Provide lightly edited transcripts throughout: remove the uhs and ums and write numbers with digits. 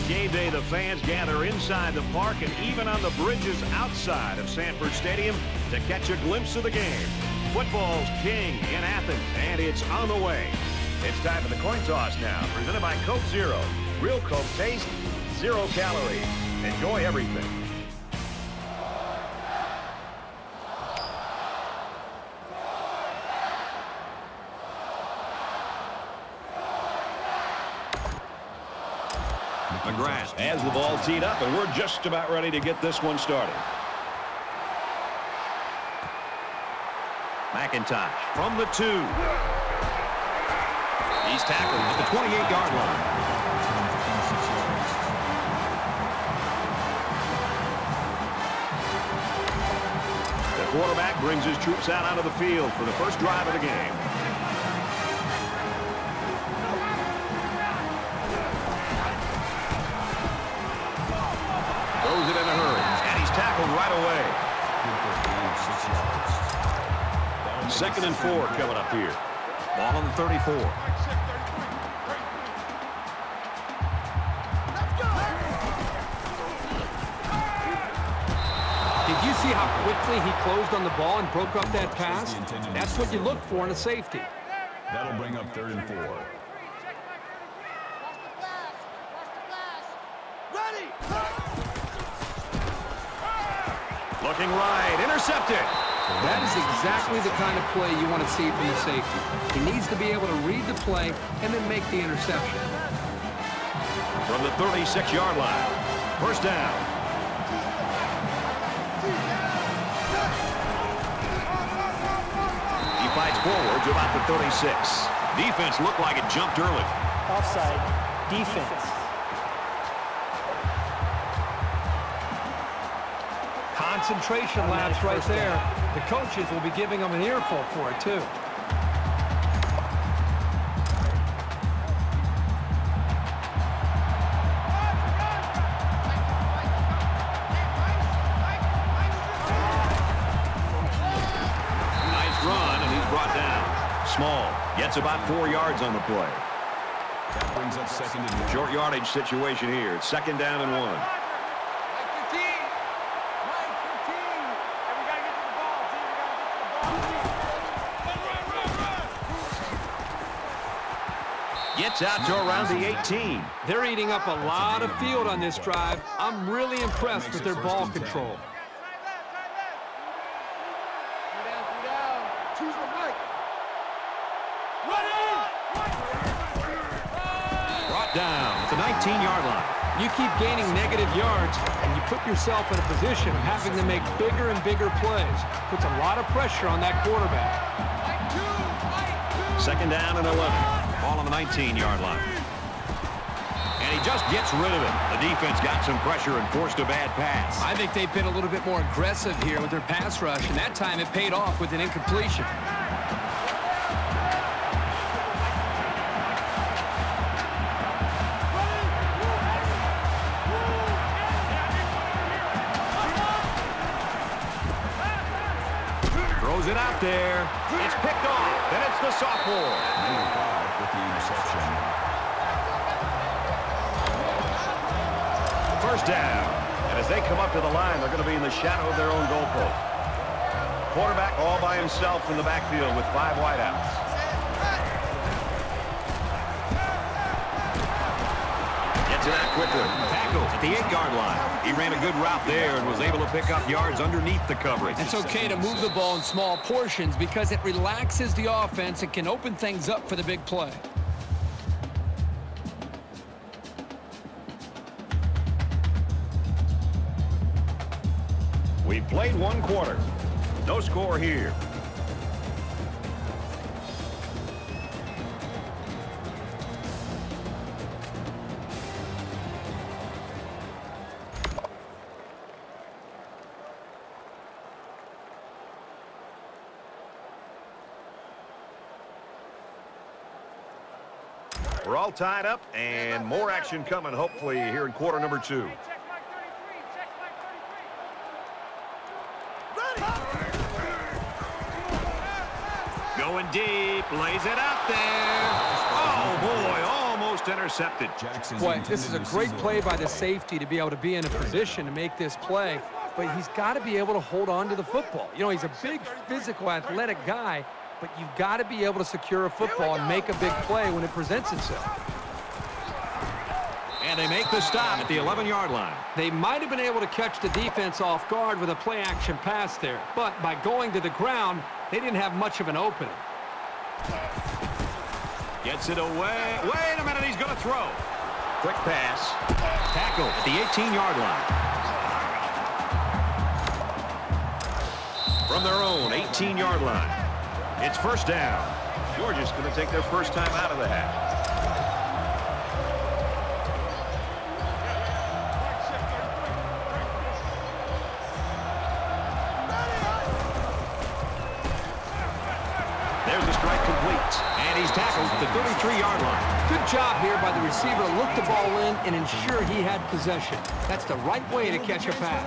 On game day, the fans gather inside the park and even on the bridges outside of Sanford Stadium to catch a glimpse of the game. Football's king in Athens, and it's on the way. It's time for the coin toss now, presented by Coke Zero. Real Coke taste, 0 calories. Enjoy everything. McGrath has the ball teed up, and we're just about ready to get this one started. McIntosh from the 2. He's tackled at the 28-yard line. The quarterback brings his troops out onto the field for the first drive of the game. Throws it in a hurry, and he's tackled right away. 2nd and 4 coming up here. Ball on the 34. Did you see how quickly he closed on the ball and broke up that pass? That's what you look for in a safety. That'll bring up 3rd and 4. Looking right, intercepted. That is exactly the kind of play you want to see from the safety. He needs to be able to read the play and then make the interception. From the 36-yard line, 1st down. He fights forward to about the 36. Defense looked like it jumped early. Offside, defense. Concentration lapse right there. The coaches will be giving them an earful for it, too. Nice run, and he's brought down. Small gets about 4 yards on the play. That brings up 2nd and 1. Short yardage situation here. It's 2nd down and 1. Gets out to around the 18. They're eating up a lot of field on this drive. I'm really impressed with their ball control. Brought down at the 19-yard line. You keep gaining negative yards, and you put yourself in a position of having to make bigger and bigger plays. Puts a lot of pressure on that quarterback. 2nd down and 11. Ball on the 19-yard line. And he just gets rid of it. The defense got some pressure and forced a bad pass. I think they've been a little bit more aggressive here with their pass rush, and that time it paid off with an incompletion. Throws it out there. It's picked off. And it's the sophomore. Number 5 with the interception. 1st down. And as they come up to the line, they're going to be in the shadow of their own goalpost. Quarterback all by himself in the backfield with 5 wideouts. Gets it out quickly. Tackled at the 8-yard line. He ran a good route there and was able to pick up yards underneath the coverage. It's okay to move the ball in small portions because it relaxes the offense and can open things up for the big play. We've played 1 quarter. No score here. We're all tied up, and more action coming, hopefully, here in quarter number 2. Going deep, lays it out there. Oh, boy, almost just intercepted. Boy, this is a great play by the safety to be able to be in a position to make this play, but he's got to be able to hold on to the football. You know, he's a big, physical, athletic guy, but you've got to be able to secure a football and make a big play when it presents itself. And they make the stop at the 11-yard line. They might have been able to catch the defense off guard with a play-action pass there, but by going to the ground, they didn't have much of an opening. Gets it away. Wait a minute, he's going to throw. Quick pass. Tackle at the 18-yard line. From their own 18-yard line. It's first down. Georgia's going to take their first time out of the half. There's a strike complete, and he's tackled at the 33-yard line. Good job here by the receiver to look the ball in and ensure he had possession. That's the right way to catch a pass.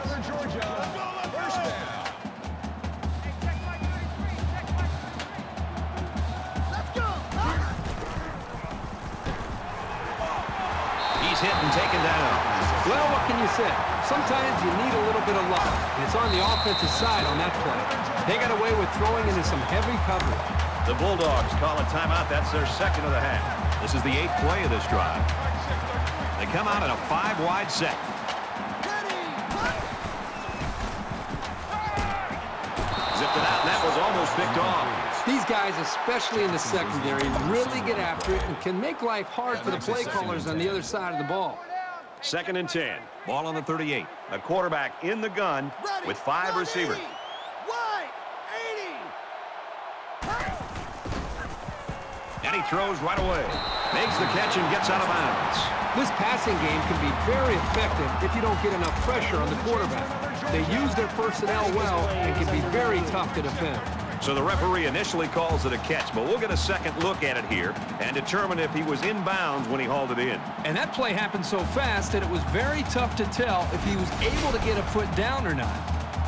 He's hit and taken down. Well, what can you say? Sometimes you need a little bit of luck, and it's on the offensive side on that play. They got away with throwing into some heavy coverage. The Bulldogs call a timeout. That's their second of the half. This is the 8th play of this drive. They come out in a 5-wide set. Zipped it out, and that was almost picked off. These guys, especially in the secondary, really get after it and can make life hard for the play callers on the other side of the ball. 2nd and 10. Ball on the 38. A quarterback in the gun with 5 receivers. And he throws right away. Makes the catch and gets out of bounds. This passing game can be very effective if you don't get enough pressure on the quarterback. They use their personnel well and can be very tough to defend. So the referee initially calls it a catch, but we'll get a second look at it here and determine if he was in bounds when he hauled it in. And that play happened so fast that it was very tough to tell if he was able to get a foot down or not.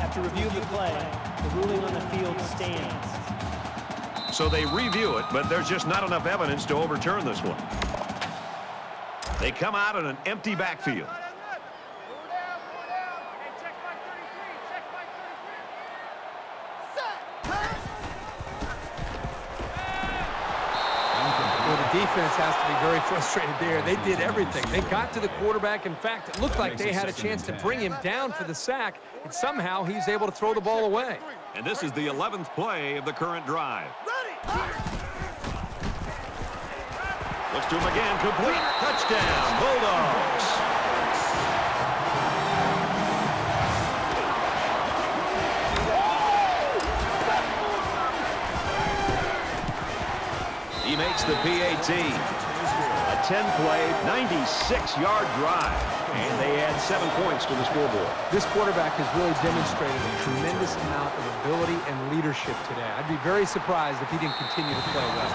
After review of the play, the ruling on the field stands. So they review it, but there's just not enough evidence to overturn this one. They come out in an empty backfield. Well, the defense has to be very frustrated there. They did everything. They got to the quarterback. In fact, it looked like they had a chance to bring him down for the sack, and somehow he's able to throw the ball away. And this is the 11th play of the current drive. Looks to him again, complete. Touchdown, Bulldogs. He makes the PAT. A 10-play, 96-yard drive. And they add 7 points to the scoreboard. This quarterback has really demonstrated a tremendous amount of ability and leadership today. I'd be very surprised if he didn't continue to play well.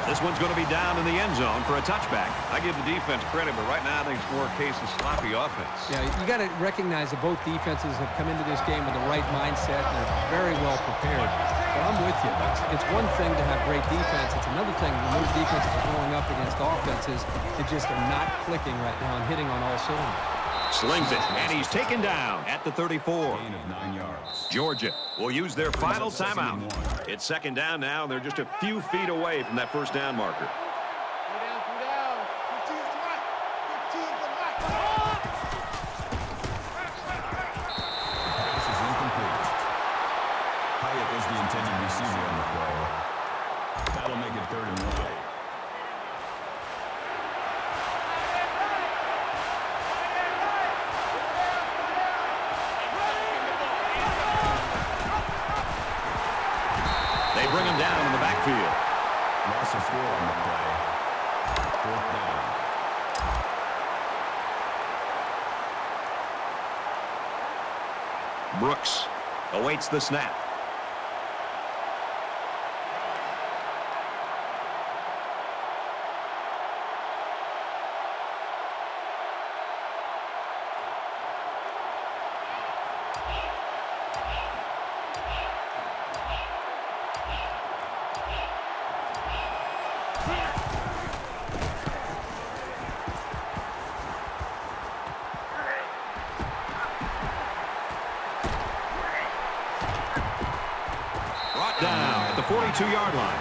This one's going to be down in the end zone for a touchback. I give the defense credit, but right now I think it's more a case of sloppy offense. Yeah, you got to recognize that both defenses have come into this game with the right mindset, and they're very well prepared. But I'm with you. It's one thing to have great defense. It's another thing when those defenses are going up against offenses that just are not clicking right now and hitting on all cylinders. Slings it, and he's taken down at the 34. Gain of 9 yards. Georgia will use their final timeout. It's second down now, and they're just a few feet away from that first down marker. This is incomplete. Hyatt was the intended receiver on the play. That'll make it 3rd and 1. They bring him down in the backfield. Loss of 4 on the play. 4th down. Brooks awaits the snap. 32-yard line.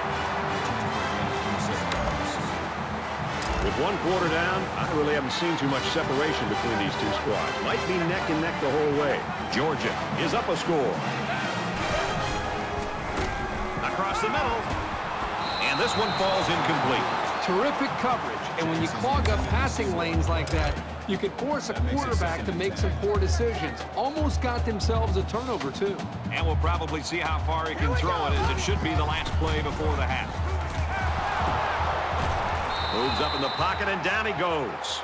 With one quarter down, I really haven't seen too much separation between these two squads. Might be neck and neck the whole way. Georgia is up a score. Across the middle. And this one falls incomplete. Terrific coverage. And when you clog up passing lanes like that, you can force a quarterback to make some poor decisions. Almost got themselves a turnover, too. And we'll probably see how far he can throw it, as it should be the last play before the half. Moves up in the pocket, and down he goes.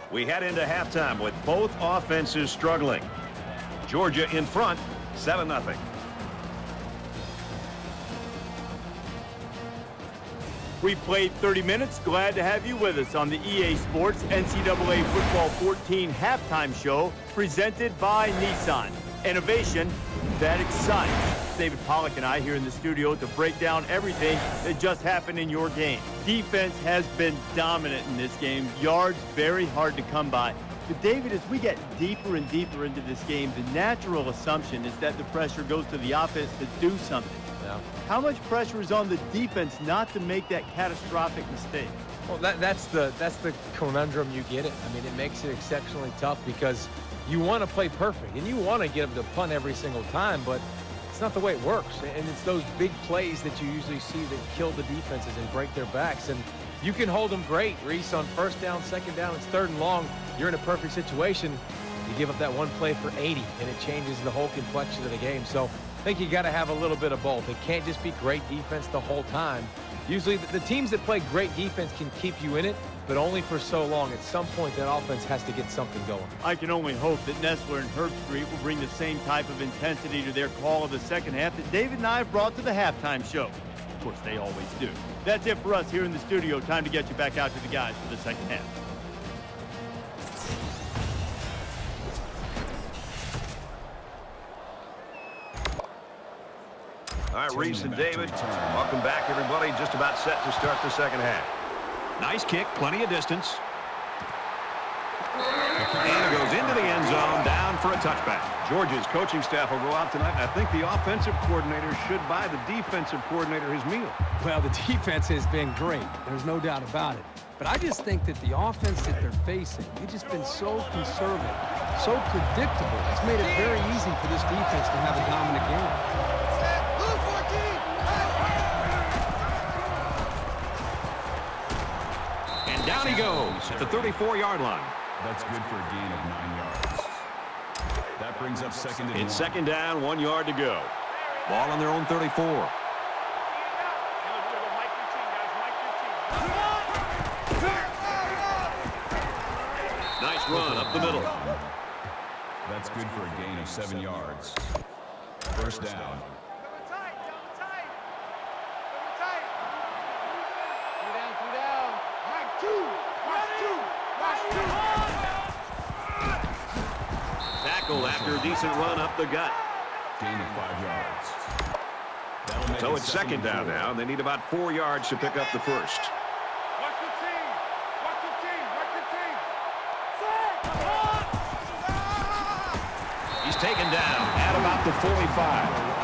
We head into halftime with both offenses struggling. Georgia in front, 7-0. We played 30 minutes. Glad to have you with us on the EA Sports NCAA Football 14 halftime show presented by Nissan. Innovation that excites. David Pollack and I here in the studio to break down everything that just happened in your game. Defense has been dominant in this game. Yards very hard to come by. But David, as we get deeper and deeper into this game, the natural assumption is that the pressure goes to the offense to do something. Yeah. How much pressure is on the defense not to make that catastrophic mistake? Well, that's the conundrum you get it. I mean, it makes it exceptionally tough because you want to play perfect and you want to get them to punt every single time, but it's not the way it works. And it's those big plays that you usually see that kill the defenses and break their backs. And you can hold them great, Reese, on first down, second down, it's third and long. You're in a perfect situation. You give up that one play for 80, and it changes the whole complexion of the game. So I think you got to have a little bit of both. It can't just be great defense the whole time. Usually the teams that play great defense can keep you in it, but only for so long. At some point, that offense has to get something going. I can only hope that Nessler and Herb Street will bring the same type of intensity to their call of the second half that David and I have brought to the halftime show. Of course, they always do. That's it for us here in the studio. Time to get you back out to the guys for the second half. All right, Reese and David, welcome back, everybody. Just about set to start the second half. Nice kick, plenty of distance. And it goes into the end zone, down for a touchback. Georgia's coaching staff will go out tonight, and I think the offensive coordinator should buy the defensive coordinator his meal. Well, the defense has been great. There's no doubt about it. But I just think that the offense that they're facing, they've just been so conservative, so predictable. It's made it very easy for this defense to have a dominant game. Down he goes at the 34-yard line. That's good for a gain of 9 yards. That brings up second and 1. It's second down, 1 yard to go. Ball on their own 34. Nice run up the middle. That's good for a gain of 7 yards. First down. Tackled after a decent run up the gut. Gain of 5 yards. So it's second down now, and they need about 4 yards to pick up the first. Watch the team. Watch the team. Watch the team. He's taken down at about the 45.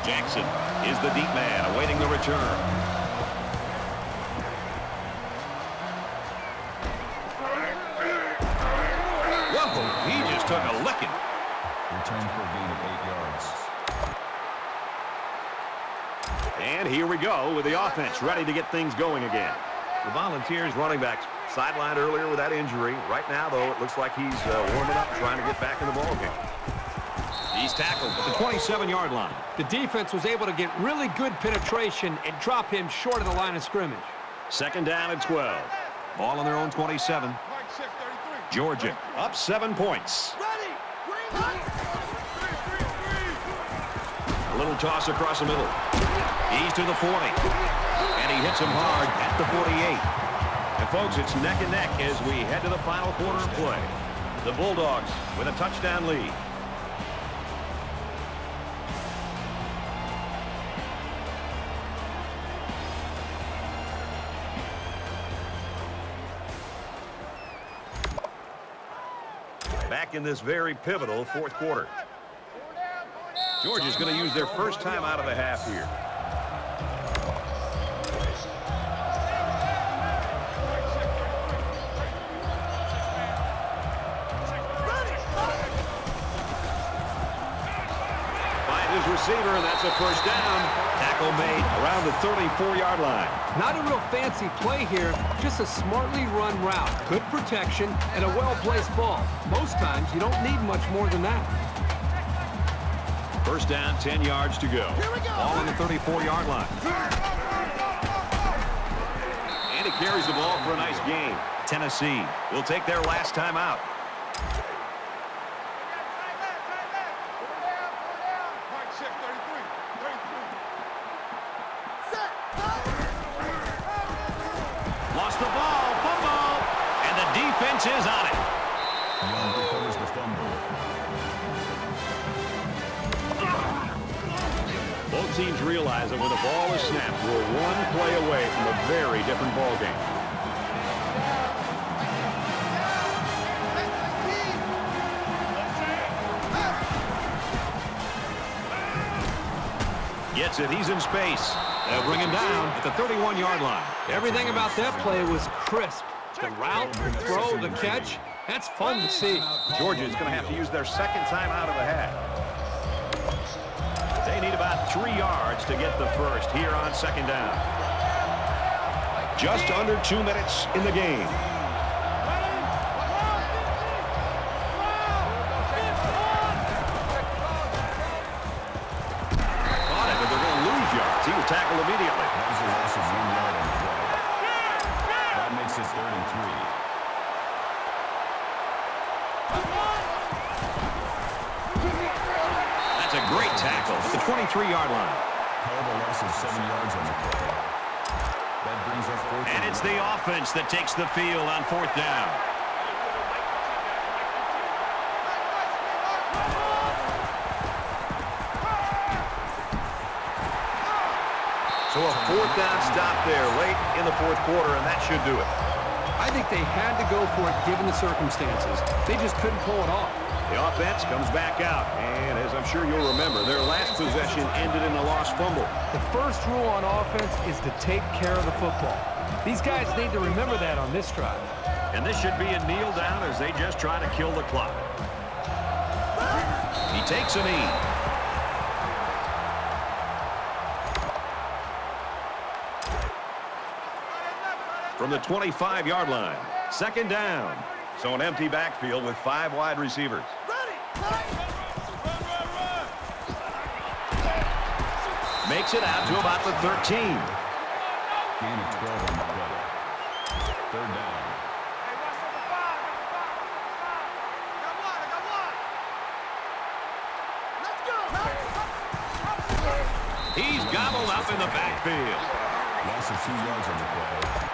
Jackson is the deep man awaiting the return. Whoa, he just took a licking. Return for a gain of 8 yards. And here we go with the offense ready to get things going again. The Volunteers running backs sidelined earlier with that injury. Right now, though, it looks like he's warming up, trying to get back in the ballgame. He's tackled at the 27-yard line. The defense was able to get really good penetration and drop him short of the line of scrimmage. Second down and 12. Ball on their own 27. Georgia up 7 points. A little toss across the middle. He's to the 40. And he hits him hard at the 48. And, folks, it's neck and neck as we head to the final quarter of play. The Bulldogs with a touchdown lead. Back in this very pivotal fourth quarter. Georgia's going to use their first time out of the half here. Find his receiver, and that's a first down. Tackle made around the 34-yard line. Not a real fancy play here, just a smartly run route. Good protection and a well-placed ball. Most times, you don't need much more than that. First down, 10 yards to go. Ball on the 34-yard line. And he carries the ball for a nice gain. Tennessee will take their last time out. Lost the ball, fumble, and the defense is on it. Young recovers the fumble. Both teams realize that when the ball is snapped, we're one play away from a very different ball game. Gets it. He's in space. They'll bring him down at the 31-yard line. Everything about that play was crisp. The route, the throw, the catch, that's fun to see. Georgia's going to have to use their second time out of the half. They need about 3 yards to get the first here on second down. Just under 2 minutes in the game. Thought it, but they're going to lose yards. He was tackled immediately. That was a loss of 1 yard on the play. That makes it 3rd and 3. That's a great tackle at the 23-yard line. However, loss of 7 yards on the play. That brings up 4th. And it's the offense that takes the field on 4th down. So a 4th down stop there late in the 4th quarter, and that should do it. I think they had to go for it given the circumstances. They just couldn't pull it off. The offense comes back out, and as I'm sure you'll remember, their last possession ended in a lost fumble. The first rule on offense is to take care of the football. These guys need to remember that on this drive. And this should be a kneel down as they just try to kill the clock. He takes a knee. From the 25-yard line, second down. So an empty backfield with 5 wide receivers. Makes it out to about the 13. Gain of 12 on the play. 3rd down. He's gobbled up in the backfield. Loss of 2 yards on the play.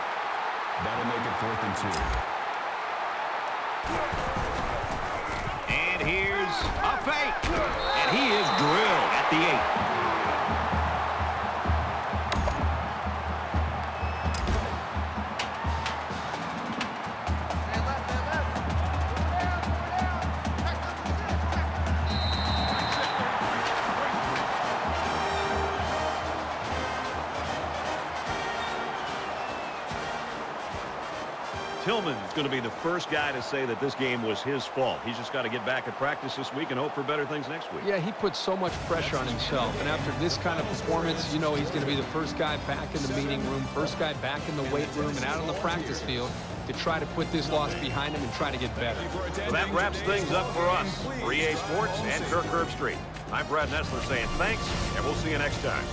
That'll make it 4th and 2. And here's a fake. And he is drilled at the 8. Tillman's going to be the first guy to say that this game was his fault. He's just got to get back at practice this week and hope for better things next week. Yeah, he put so much pressure on himself. And after this kind of performance, you know he's going to be the first guy back in the meeting room, first guy back in the weight room and out on the practice field to try to put this loss behind him and try to get better. So that wraps things up for us. For EA Sports and Kirk Herbstreit, I'm Brad Nessler saying thanks, and we'll see you next time.